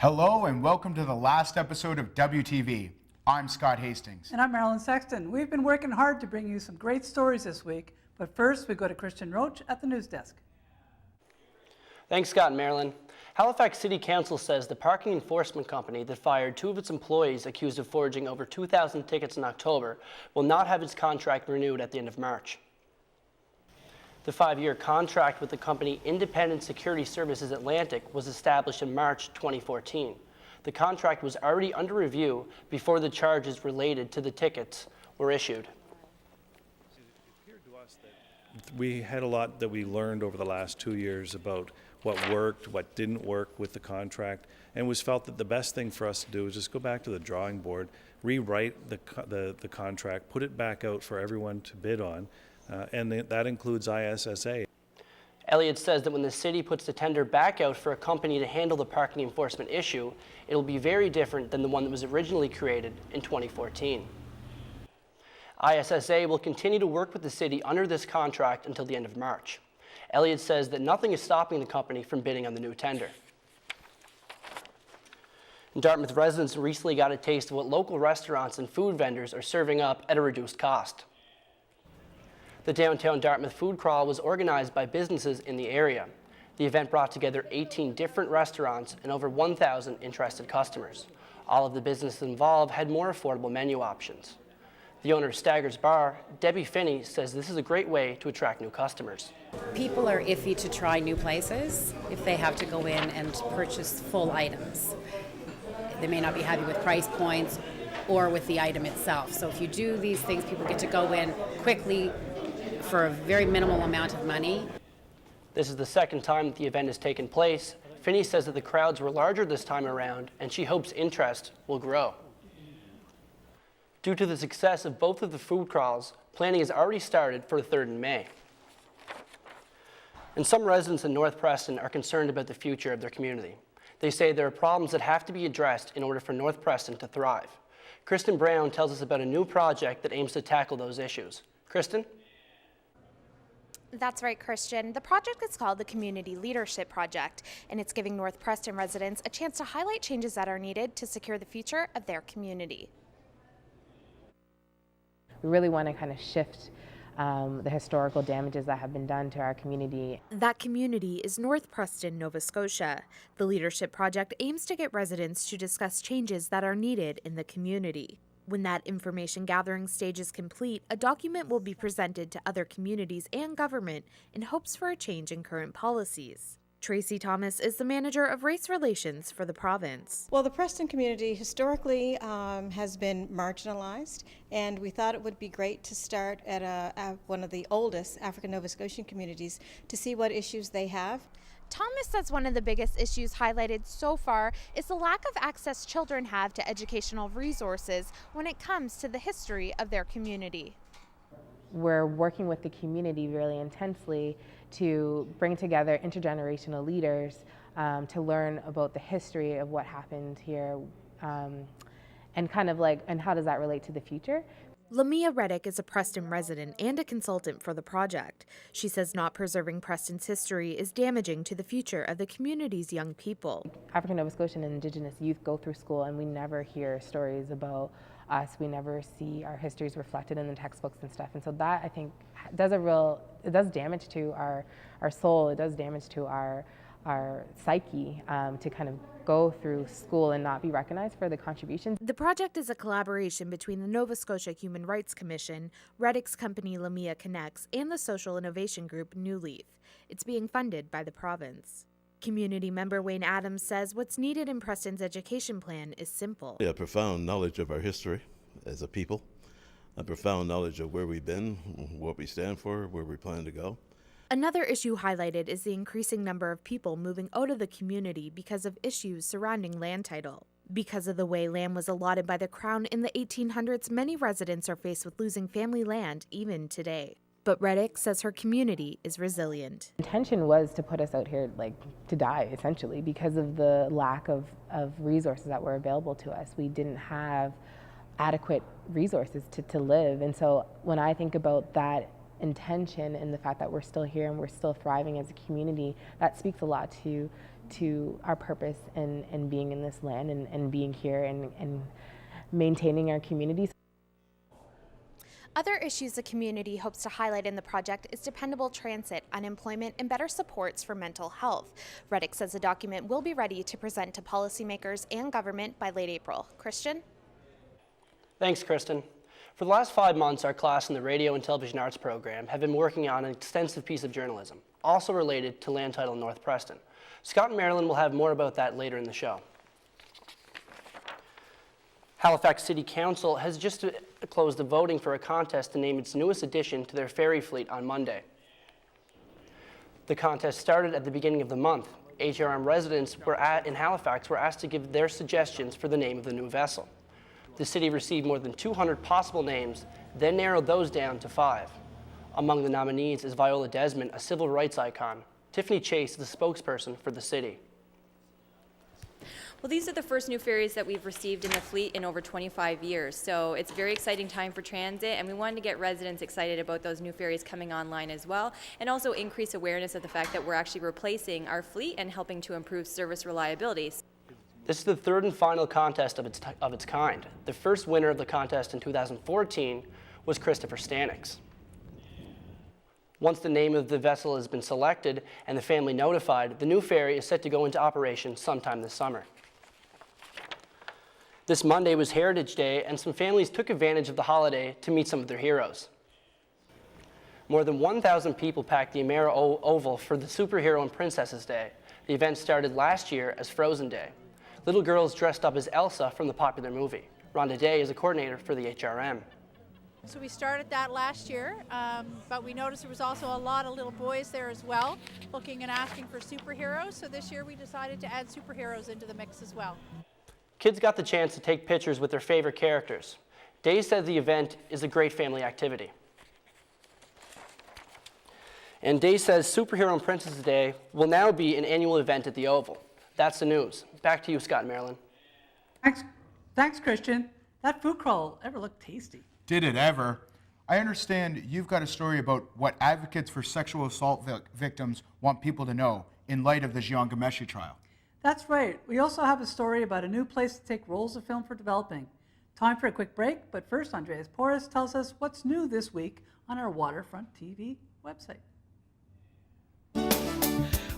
Hello and welcome to the last episode of WTV. I'm Scott Hastings. And I'm Marilyn Sexton. We've been working hard to bring you some great stories this week, but first we go to Christian Roach at the news desk. Thanks, Scott and Marilyn. Halifax City Council says the parking enforcement company that fired 2 of its employees accused of forging over 2,000 tickets in October will not have its contract renewed at the end of March. The 5-year contract with the company Independent Security Services Atlantic was established in March 2014. The contract was already under review before the charges related to the tickets were issued. It appeared to us that we had a lot that we learned over the last 2 years about what worked, what didn't work with the contract, and it was felt that the best thing for us to do was just go back to the drawing board, rewrite the contract, put it back out for everyone to bid on, and that includes ISSA. Elliott says that when the city puts the tender back out for a company to handle the parking enforcement issue, it will be very different than the one that was originally created in 2014. ISSA will continue to work with the city under this contract until the end of March. Elliott says that nothing is stopping the company from bidding on the new tender. Dartmouth residents recently got a taste of what local restaurants and food vendors are serving up at a reduced cost. The Downtown Dartmouth Food Crawl was organized by businesses in the area. The event brought together 18 different restaurants and over 1,000 interested customers. All of the businesses involved had more affordable menu options. The owner of Stagger's Bar, Debbie Finney, says this is a great way to attract new customers. People are iffy to try new places if they have to go in and purchase full items. They may not be happy with price points or with the item itself. So if you do these things, people get to go in quickly for a very minimal amount of money. This is the second time that the event has taken place. Finney says that the crowds were larger this time around, and she hopes interest will grow. Due to the success of both of the food crawls, planning has already started for the 3rd in May. And some residents in North Preston are concerned about the future of their community. They say there are problems that have to be addressed in order for North Preston to thrive. Kristen Brown tells us about a new project that aims to tackle those issues. Kristen? That's right, Christian. The project is called the Community Leadership Project, and it's giving North Preston residents a chance to highlight changes that are needed to secure the future of their community. We really want to kind of shift the historical damages that have been done to our community. That community is North Preston, Nova Scotia. The Leadership Project aims to get residents to discuss changes that are needed in the community. When that information gathering stage is complete, a document will be presented to other communities and government in hopes for a change in current policies. Tracy Thomas is the manager of race relations for the province. Well, the Preston community historically has been marginalized, and we thought it would be great to start at one of the oldest African Nova Scotian communities to see what issues they have. Thomas says one of the biggest issues highlighted so far is the lack of access children have to educational resources when it comes to the history of their community. We're working with the community really intensely to bring together intergenerational leaders to learn about the history of what happened here and kind of and how does that relate to the future. Lamia Reddick is a Preston resident and a consultant for the project. She says not preserving Preston's history is damaging to the future of the community's young people. African Nova Scotian and Indigenous youth go through school and we never hear stories about us. We never see our histories reflected in the textbooks and stuff. And so that, I think, it does damage to our soul. It does damage to our psyche to kind of go through school and not be recognized for the contributions. The project is a collaboration between the Nova Scotia Human Rights Commission, Reddick's company Lamia Connects, and the social innovation group New Leaf. It's being funded by the province. Community member Wayne Adams says what's needed in Preston's education plan is simple. A profound knowledge of our history as a people, a profound knowledge of where we've been, what we stand for, where we plan to go. Another issue highlighted is the increasing number of people moving out of the community because of issues surrounding land title. Because of the way land was allotted by the Crown in the 1800s, many residents are faced with losing family land even today. But Reddick says her community is resilient. Intention was to put us out here to die, essentially, because of the lack of resources that were available to us. We didn't have adequate resources to live. And so when I think about that intention and the fact that we're still here and we're still thriving as a community, that speaks a lot to to our purpose and being in this land and being here and maintaining our communities. Other issues the community hopes to highlight in the project is dependable transit, unemployment, and better supports for mental health. Reddick says the document will be ready to present to policymakers and government by late April. Christian? Thanks, Kristen. For the last 5 months, our class in the Radio and Television Arts program have been working on an extensive piece of journalism, also related to land title in North Preston. Scott and Marilyn will have more about that later in the show. Halifax City Council has just closed the voting for a contest to name its newest addition to their ferry fleet on Monday. The contest started at the beginning of the month. HRM residents in Halifax were asked to give their suggestions for the name of the new vessel. The city received more than 200 possible names, then narrowed those down to 5. Among the nominees is Viola Desmond, a civil rights icon. Tiffany Chase, the spokesperson for the city. Well, these are the first new ferries that we've received in the fleet in over 25 years, so it's a very exciting time for transit, and we wanted to get residents excited about those new ferries coming online as well, and also increase awareness of the fact that we're actually replacing our fleet and helping to improve service reliability. This is the third and final contest of its kind. The first winner of the contest in 2014 was Christopher Stanix. Once the name of the vessel has been selected and the family notified, the new ferry is set to go into operation sometime this summer. This Monday was Heritage Day, and some families took advantage of the holiday to meet some of their heroes. More than 1,000 people packed the Amera Oval for the Superhero and Princesses Day. The event started last year as Frozen Day. Little girls dressed up as Elsa from the popular movie. Rhonda Day is a coordinator for the HRM. So we started that last year, but we noticed there was also a lot of little boys there as well, looking and asking for superheroes. So this year we decided to add superheroes into the mix as well. Kids got the chance to take pictures with their favorite characters. Day says the event is a great family activity. And Day says Superhero and Princesses Day will now be an annual event at the Oval. That's the news. Back to you, Scott and Marilyn. Thanks, Christian. That food crawl ever looked tasty. Did it ever? I understand you've got a story about what advocates for sexual assault victims want people to know in light of the Jian Ghomeshi trial. That's right. We also have a story about a new place to take rolls of film for developing. Time for a quick break, but first Andreas Porras tells us what's new this week on our Waterfront TV website.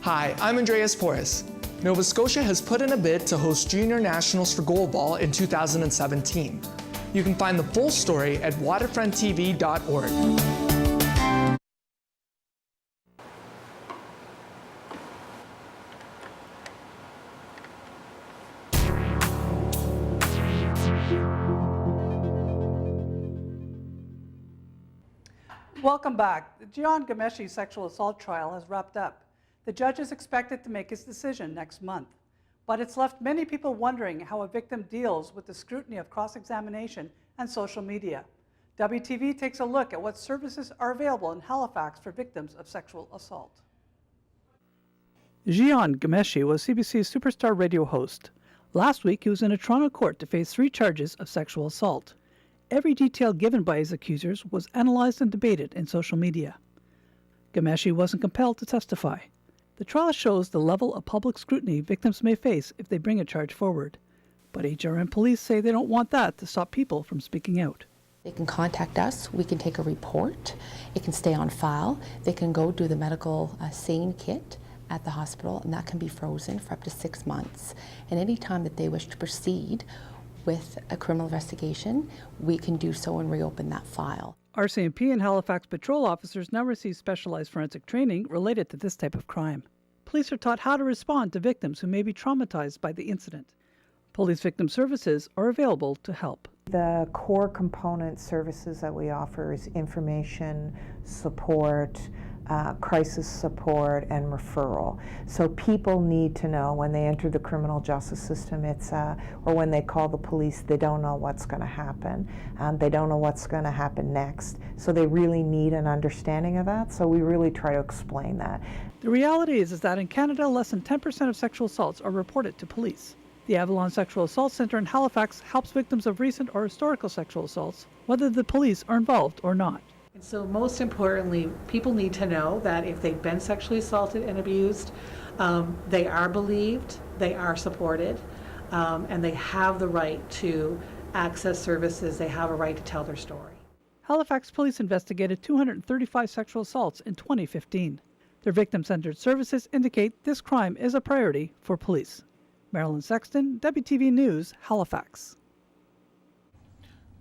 Hi, I'm Andreas Porras. Nova Scotia has put in a bid to host Junior Nationals for Goalball in 2017. You can find the full story at waterfronttv.org. Welcome back. The Jian Ghomeshi sexual assault trial has wrapped up. The judge is expected to make his decision next month. But it's left many people wondering how a victim deals with the scrutiny of cross-examination and social media. WTV takes a look at what services are available in Halifax for victims of sexual assault. Jian Ghomeshi was CBC's superstar radio host. Last week, he was in a Toronto court to face 3 charges of sexual assault. Every detail given by his accusers was analyzed and debated in social media. Ghomeshi wasn't compelled to testify. The trial shows the level of public scrutiny victims may face if they bring a charge forward. But HRM police say they don't want that to stop people from speaking out. They can contact us, we can take a report, it can stay on file, they can go do the medical SANE kit at the hospital, and that can be frozen for up to 6 months. And any time that they wish to proceed with a criminal investigation, we can do so and reopen that file. RCMP and Halifax patrol officers now receive specialized forensic training related to this type of crime. Police are taught how to respond to victims who may be traumatized by the incident. Police victim services are available to help. The core component services that we offer is information, support, crisis support, and referral. So people need to know when they enter the criminal justice system, or when they call the police, they don't know what's going to happen. They don't know what's going to happen next. So they really need an understanding of that. So we really try to explain that. The reality is that in Canada, less than 10% of sexual assaults are reported to police. The Avalon Sexual Assault Centre in Halifax helps victims of recent or historical sexual assaults, whether the police are involved or not. And so most importantly, people need to know that if they've been sexually assaulted and abused, they are believed, they are supported, and they have the right to access services, they have a right to tell their story. Halifax police investigated 235 sexual assaults in 2015. Their victim-centered services indicate this crime is a priority for police. Marilyn Sexton, WTV News, Halifax.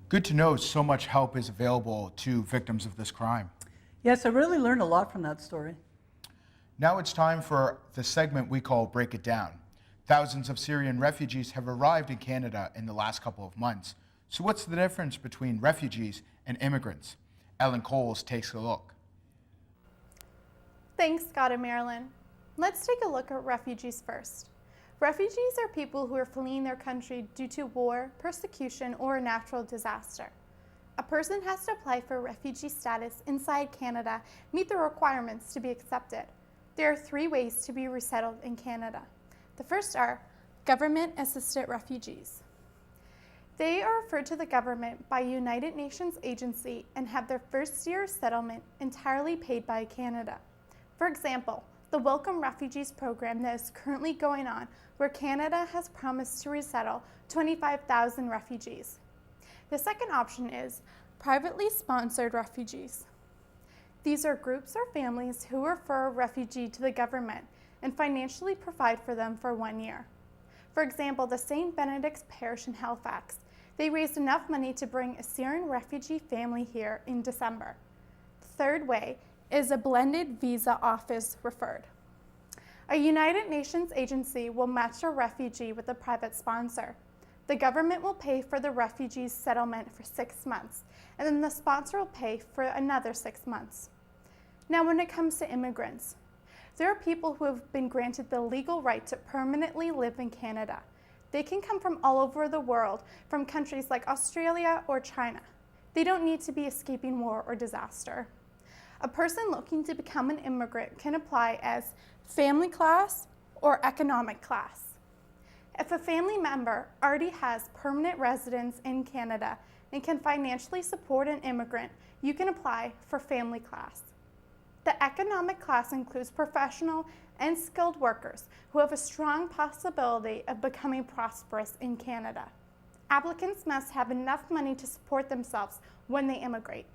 Good to know so much help is available to victims of this crime. Yes, I really learned a lot from that story. Now it's time for the segment we call Break It Down. Thousands of Syrian refugees have arrived in Canada in the last couple of months. So what's the difference between refugees and immigrants? Ellen Coles takes a look. Thanks, Scott and Marilyn. Let's take a look at refugees first. Refugees are people who are fleeing their country due to war, persecution, or a natural disaster. A person has to apply for refugee status inside Canada, meet the requirements to be accepted. There are 3 ways to be resettled in Canada. The first are government-assisted refugees. They are referred to the government by a United Nations agency and have their first year of settlement entirely paid by Canada. For example, the Welcome Refugees program that is currently going on, where Canada has promised to resettle 25,000 refugees. The second option is privately sponsored refugees. These are groups or families who refer a refugee to the government and financially provide for them for 1 year. For example, the St. Benedict's Parish in Halifax, they raised enough money to bring a Syrian refugee family here in December. The third way is a blended visa office referred. A United Nations agency will match a refugee with a private sponsor. The government will pay for the refugee's settlement for 6 months, and then the sponsor will pay for another 6 months. Now, when it comes to immigrants, there are people who have been granted the legal right to permanently live in Canada. They can come from all over the world, from countries like Australia or China. They don't need to be escaping war or disaster. A person looking to become an immigrant can apply as family class or economic class. If a family member already has permanent residence in Canada and can financially support an immigrant, you can apply for family class. The economic class includes professional and skilled workers who have a strong possibility of becoming prosperous in Canada. Applicants must have enough money to support themselves when they immigrate.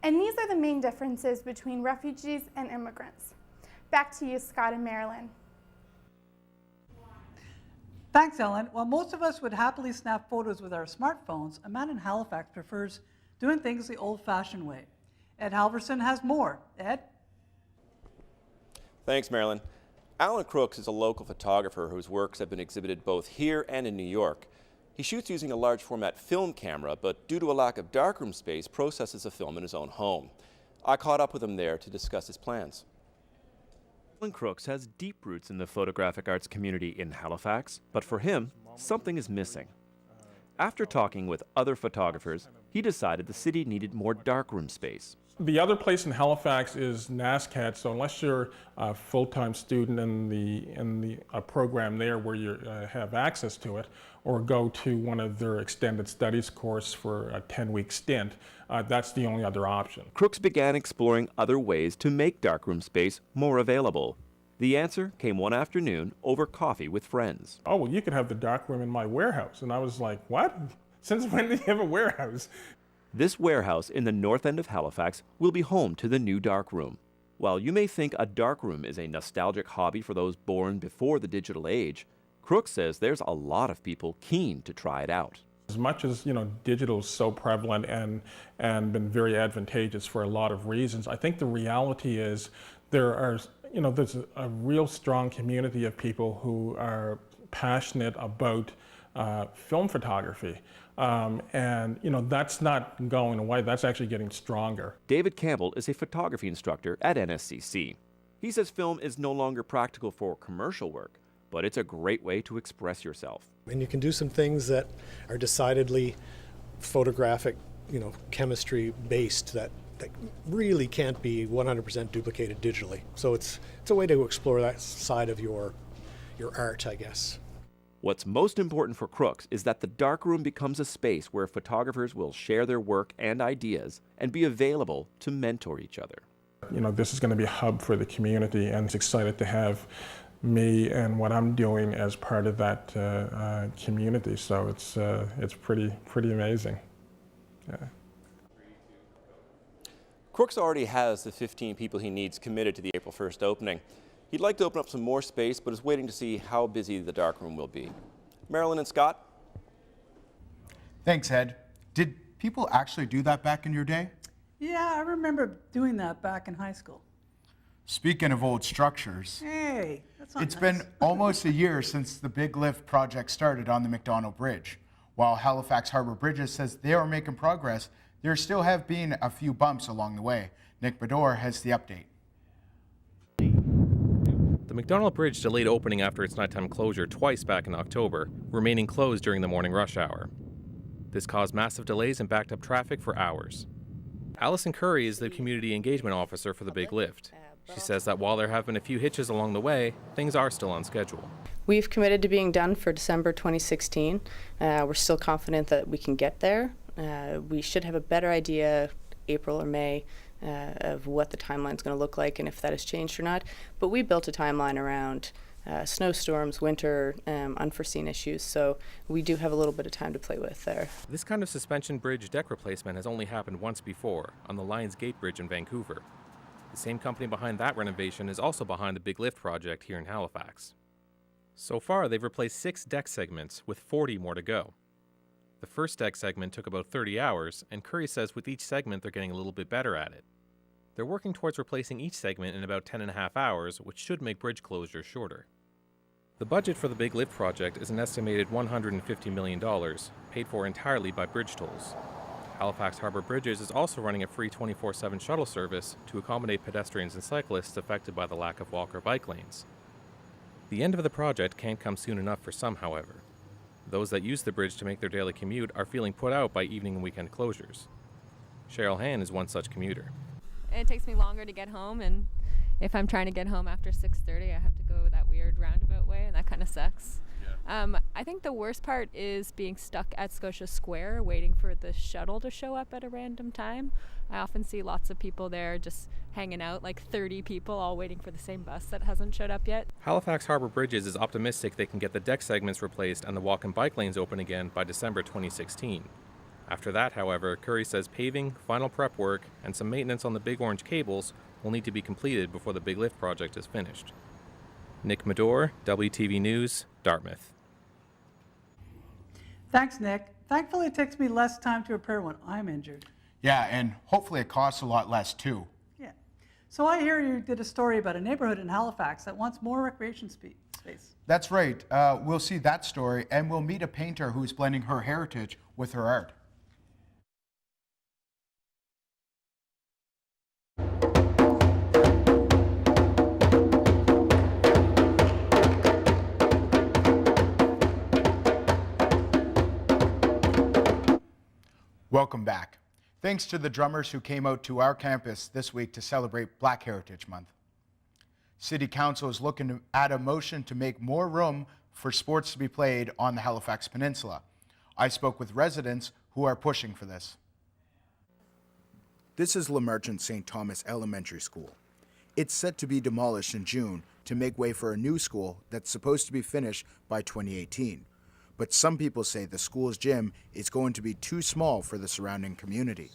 And these are the main differences between refugees and immigrants. Back to you, Scott and Marilyn. Thanks, Ellen. While most of us would happily snap photos with our smartphones, a man in Halifax prefers doing things the old-fashioned way. Ed Halverson has more. Ed? Thanks, Marilyn. Alan Crooks is a local photographer whose works have been exhibited both here and in New York. He shoots using a large format film camera, but due to a lack of darkroom space, processes the film in his own home. I caught up with him there to discuss his plans. Alan Crooks has deep roots in the photographic arts community in Halifax, but for him, something is missing. After talking with other photographers, he decided the city needed more darkroom space. The other place in Halifax is NASCAD, so unless you're a full-time student in the program there where you have access to it, or go to one of their extended studies course for a 10-week stint, that's the only other option. Crooks began exploring other ways to make darkroom space more available. The answer came one afternoon over coffee with friends. Oh, well, you could have the darkroom in my warehouse. And I was like, what? Since when do you have a warehouse? This warehouse in the north end of Halifax will be home to the new darkroom. While you may think a darkroom is a nostalgic hobby for those born before the digital age, Crooks says there's a lot of people keen to try it out. As much as, digital is so prevalent and been very advantageous for a lot of reasons, I think the reality is there's a real strong community of people who are passionate about film photography. That's not going away. That's actually getting stronger. David Campbell is a photography instructor at NSCC. He says film is no longer practical for commercial work, but it's a great way to express yourself. And you can do some things that are decidedly photographic, chemistry based that really can't be 100% duplicated digitally. So it's a way to explore that side of your art, I guess. What's most important for Crooks is that the darkroom becomes a space where photographers will share their work and ideas and be available to mentor each other. You know, this is going to be a hub for the community, and it's excited to have me and what I'm doing as part of that community. So it's pretty amazing. Yeah. Crooks already has the 15 people he needs committed to the April 1st opening. He'd like to open up some more space, but is waiting to see how busy the darkroom will be. Marilyn and Scott? Thanks, Ed. Did people actually do that back in your day? Yeah, I remember doing that back in high school. Speaking of old structures, Hey, that's not it's nice. been almost a year since the Big Lift project started on the McDonald Bridge. While Halifax Harbour Bridges says they are making progress, there still have been a few bumps along the way. Nick Bedore has the update. The McDonald Bridge delayed opening after its nighttime closure twice back in October, remaining closed during the morning rush hour. This caused massive delays and backed up traffic for hours. Allison Curry is the Community Engagement Officer for the Big Lift. She says that while there have been a few hitches along the way, things are still on schedule. We've committed to being done for December 2016. We're still confident that we can get there. We should have a better idea April or May of what the timeline's going to look like and if that has changed or not. But we built a timeline around snowstorms, winter, unforeseen issues, so we do have a little bit of time to play with there. This kind of suspension bridge deck replacement has only happened once before, on the Lions Gate Bridge in Vancouver. The same company behind that renovation is also behind the Big Lift project here in Halifax. So far, they've replaced 6 deck segments, with 40 more to go. The first deck segment took about 30 hours, and Curry says with each segment they're getting a little bit better at it. They're working towards replacing each segment in about 10.5 hours, which should make bridge closure shorter. The budget for the Big Lift project is an estimated $150 million, paid for entirely by bridge tolls. Halifax Harbour Bridges is also running a free 24/7 shuttle service to accommodate pedestrians and cyclists affected by the lack of walk or bike lanes. The end of the project can't come soon enough for some, however. Those that use the bridge to make their daily commute are feeling put out by evening and weekend closures. Cheryl Han is one such commuter. It takes me longer to get home, and if I'm trying to get home after 6:30, I have to go that weird roundabout way, and that kind of sucks. I think the worst part is being stuck at Scotia Square waiting for the shuttle to show up at a random time. I often see lots of people there just hanging out, like 30 people all waiting for the same bus that hasn't showed up yet. Halifax Harbour Bridges is optimistic they can get the deck segments replaced and the walk and bike lanes open again by December 2016. After that, however, Curry says paving, final prep work, and some maintenance on the big orange cables will need to be completed before the Big Lift project is finished. Nick Medore, WTV News, Dartmouth. Thanks, Nick. Thankfully, it takes me less time to repair when I'm injured. Yeah, and hopefully it costs a lot less too. Yeah. So I hear you did a story about a neighborhood in Halifax that wants more recreation space. That's right. We'll see that story, and we'll meet a painter who's blending her heritage with her art. Welcome back. Thanks to the drummers who came out to our campus this week to celebrate Black Heritage Month. City Council is looking at a motion to make more room for sports to be played on the Halifax Peninsula. I spoke with residents who are pushing for this. This is Lamerchant St. Thomas Elementary School. It's set to be demolished in June to make way for a new school that's supposed to be finished by 2018. But some people say the school's gym is going to be too small for the surrounding community.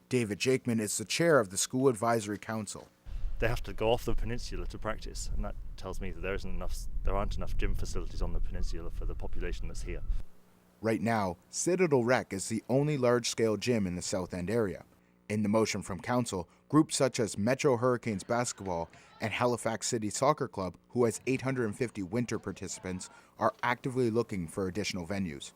David Jakeman is the chair of the School Advisory Council. They have to go off the peninsula to practice, and that tells me that there aren't enough gym facilities on the peninsula for the population that's here. Right now, Citadel Rec is the only large-scale gym in the South End area. In the motion from Council, groups such as Metro Hurricanes Basketball and Halifax City Soccer Club, who has 850 winter participants, are actively looking for additional venues.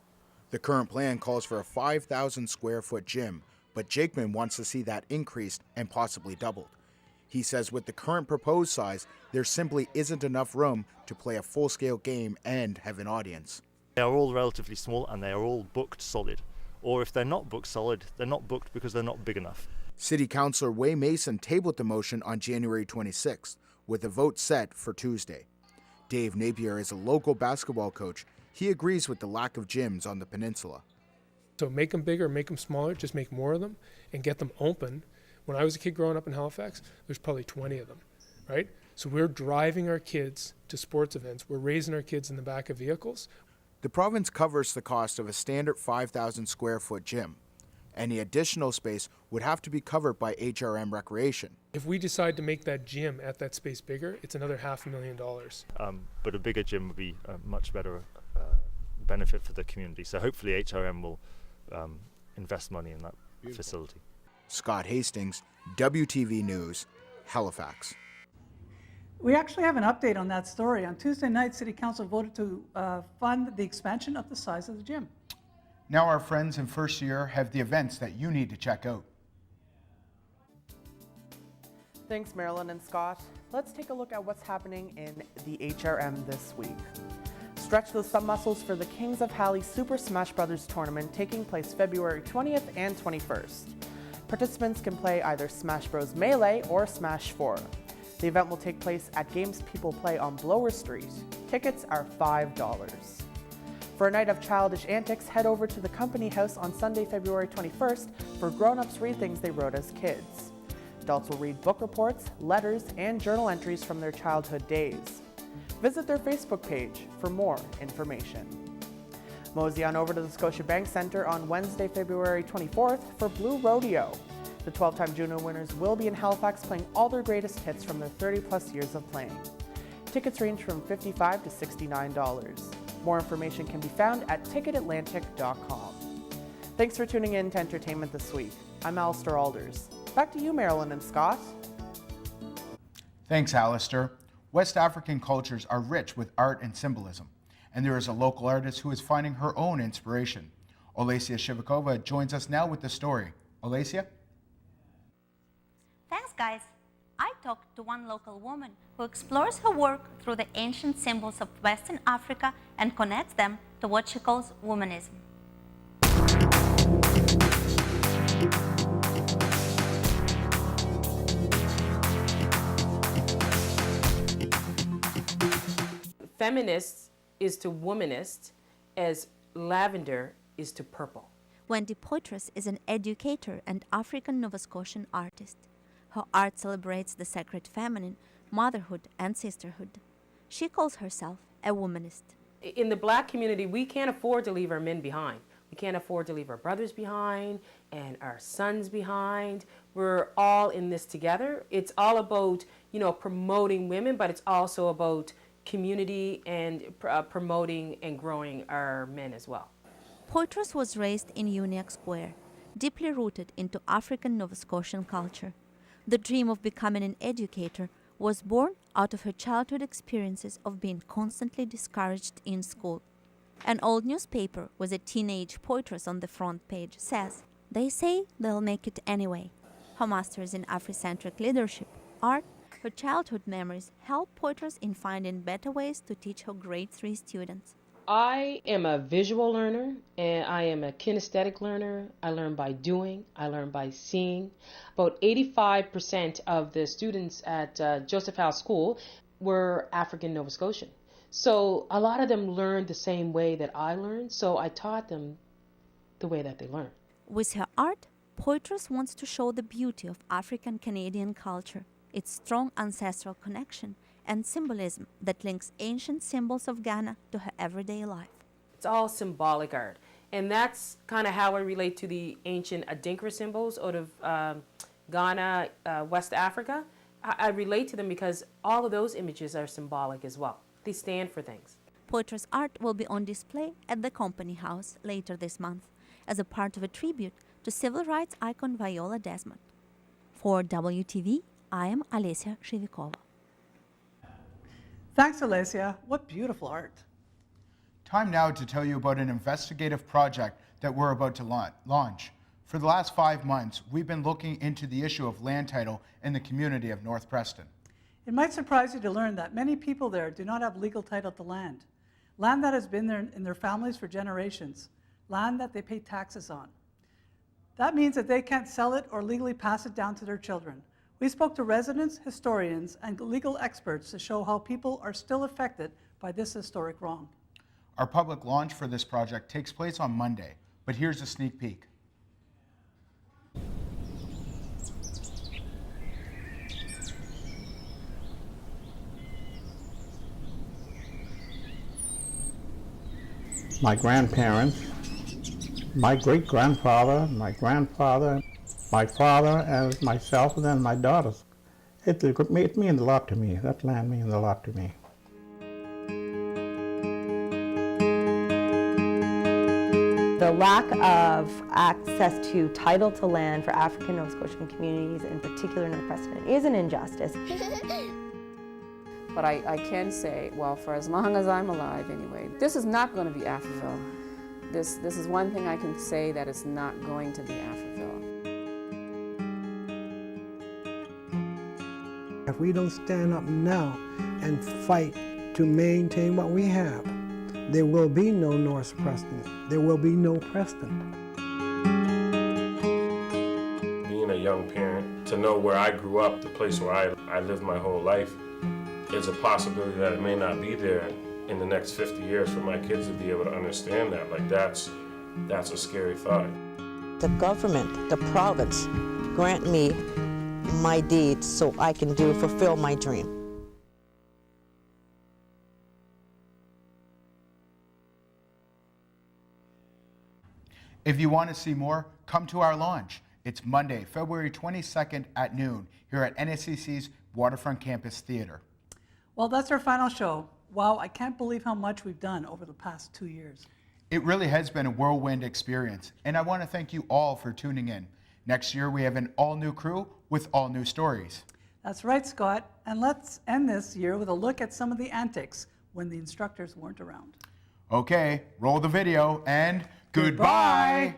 The current plan calls for a 5,000 square foot gym, but Jakeman wants to see that increased and possibly doubled. He says with the current proposed size, there simply isn't enough room to play a full-scale game and have an audience. They are all relatively small and they are all booked solid. Or if they're not booked solid, they're not booked because they're not big enough. City Councillor Way Mason tabled the motion on January 26th, with a vote set for Tuesday. Dave Napier is a local basketball coach He agrees with the lack of gyms on the peninsula. So make them bigger, make them smaller, just make more of them and get them open. When I was a kid growing up in Halifax, there's probably 20 of them, right? So we're driving our kids to sports events. We're raising our kids in the back of vehicles. The province covers the cost of a standard 5,000 square foot gym. Any additional space would have to be covered by HRM Recreation. If we decide to make that gym at that space bigger, it's another $500,000. But a bigger gym would be a much better benefit for the community. So hopefully HRM will invest money in that facility. Scott Hastings, WTV News, Halifax. We actually have an update on that story. On Tuesday night, City Council voted to fund the expansion of the size of the gym. Now our friends in first year have the events that you need to check out. Thanks, Marilyn and Scott. Let's take a look at what's happening in the HRM this week. Stretch those thumb muscles for the Kings of Halley Super Smash Brothers tournament taking place February 20th and 21st. Participants can play either Smash Bros. Melee or Smash 4. The event will take place at Games People Play on Blower Street. Tickets are $5. For a night of childish antics, head over to the Company House on Sunday, February 21st for grown-ups read things they wrote as kids. Adults will read book reports, letters, and journal entries from their childhood days. Visit their Facebook page for more information. Mosey on over to the Scotiabank Centre on Wednesday, February 24th for Blue Rodeo. The 12-time Juno winners will be in Halifax playing all their greatest hits from their 30-plus years of playing. Tickets range from $55 to $69. More information can be found at ticketatlantic.com. Thanks for tuning in to Entertainment This Week. I'm Alistair Alders. Back to you, Marilyn and Scott. Thanks, Alistair. West African cultures are rich with art and symbolism, and there is a local artist who is finding her own inspiration. Olesia Shivikova joins us now with the story. Olesia? Thanks, guys. I talked to one local woman who explores her work through the ancient symbols of Western Africa and connects them to what she calls womanism. Feminist is to womanist as lavender is to purple. Wendy Poitras is an educator and African Nova Scotian artist. Her art celebrates the sacred feminine, motherhood, and sisterhood. She calls herself a womanist. In the Black community, we can't afford to leave our men behind. We can't afford to leave our brothers behind and our sons behind. We're all in this together. It's all about, promoting women, but it's also about community and promoting and growing our men as well. Poitras was raised in Uniacke Square, deeply rooted into African Nova Scotian culture. The dream of becoming an educator was born out of her childhood experiences of being constantly discouraged in school. An old newspaper with a teenage Poitras on the front page says, "They say they'll make it anyway." Her master's in Afrocentric leadership, art, her childhood memories help Poitras in finding better ways to teach her grade 3 students. I am a visual learner and I am a kinesthetic learner. I learn by doing, I learn by seeing. About 85% of the students at Joseph Howe School were African Nova Scotian. So a lot of them learned the same way that I learned, so I taught them the way that they learn. With her art, Poitras wants to show the beauty of African Canadian culture, its strong ancestral connection, and symbolism that links ancient symbols of Ghana to her everyday life. It's all symbolic art, and that's kind of how I relate to the ancient Adinkra symbols out of Ghana, West Africa. I relate to them because all of those images are symbolic as well. They stand for things. Poitras' art will be on display at the Company House later this month as a part of a tribute to civil rights icon Viola Desmond. For WTV, I am Olesia Shivikova. Thanks, Olesia. What beautiful art. Time now to tell you about an investigative project that we're about to launch. For the last 5 months, we've been looking into the issue of land title in the community of North Preston. It might surprise you to learn that many people there do not have legal title to land. Land that has been there in their families for generations. Land that they pay taxes on. That means that they can't sell it or legally pass it down to their children. We spoke to residents, historians, and legal experts to show how people are still affected by this historic wrong. Our public launch for this project takes place on Monday, but here's a sneak peek. My grandparents, my great-grandfather, my grandfather, my father, and myself, and then my daughters. It means a lot to me. That land means a lot to me. The lack of access to title to land for African Nova Scotian communities, in particular North Preston, is an injustice. But I can say, well, for as long as I'm alive anyway, this is not going to be Africville. This is one thing I can say, that it's not going to be Africville. If we don't stand up now and fight to maintain what we have, there will be no North Preston. There will be no Preston. Being a young parent, to know where I grew up, the place where I lived my whole life, there's a possibility that it may not be there in the next 50 years for my kids to be able to understand that. Like, that's a scary thought. The government, the province, grant me my deeds so I can fulfill my dream. If you want to see more, come to our launch. It's Monday, February 22nd at noon here at NSCC's Waterfront Campus Theater. Well, that's our final show. Wow, I can't believe how much we've done over the past 2 years. It really has been a whirlwind experience, and I want to thank you all for tuning in. Next year, we have an all-new crew with all new stories. That's right, Scott. And let's end this year with a look at some of the antics when the instructors weren't around. Okay, roll the video and goodbye.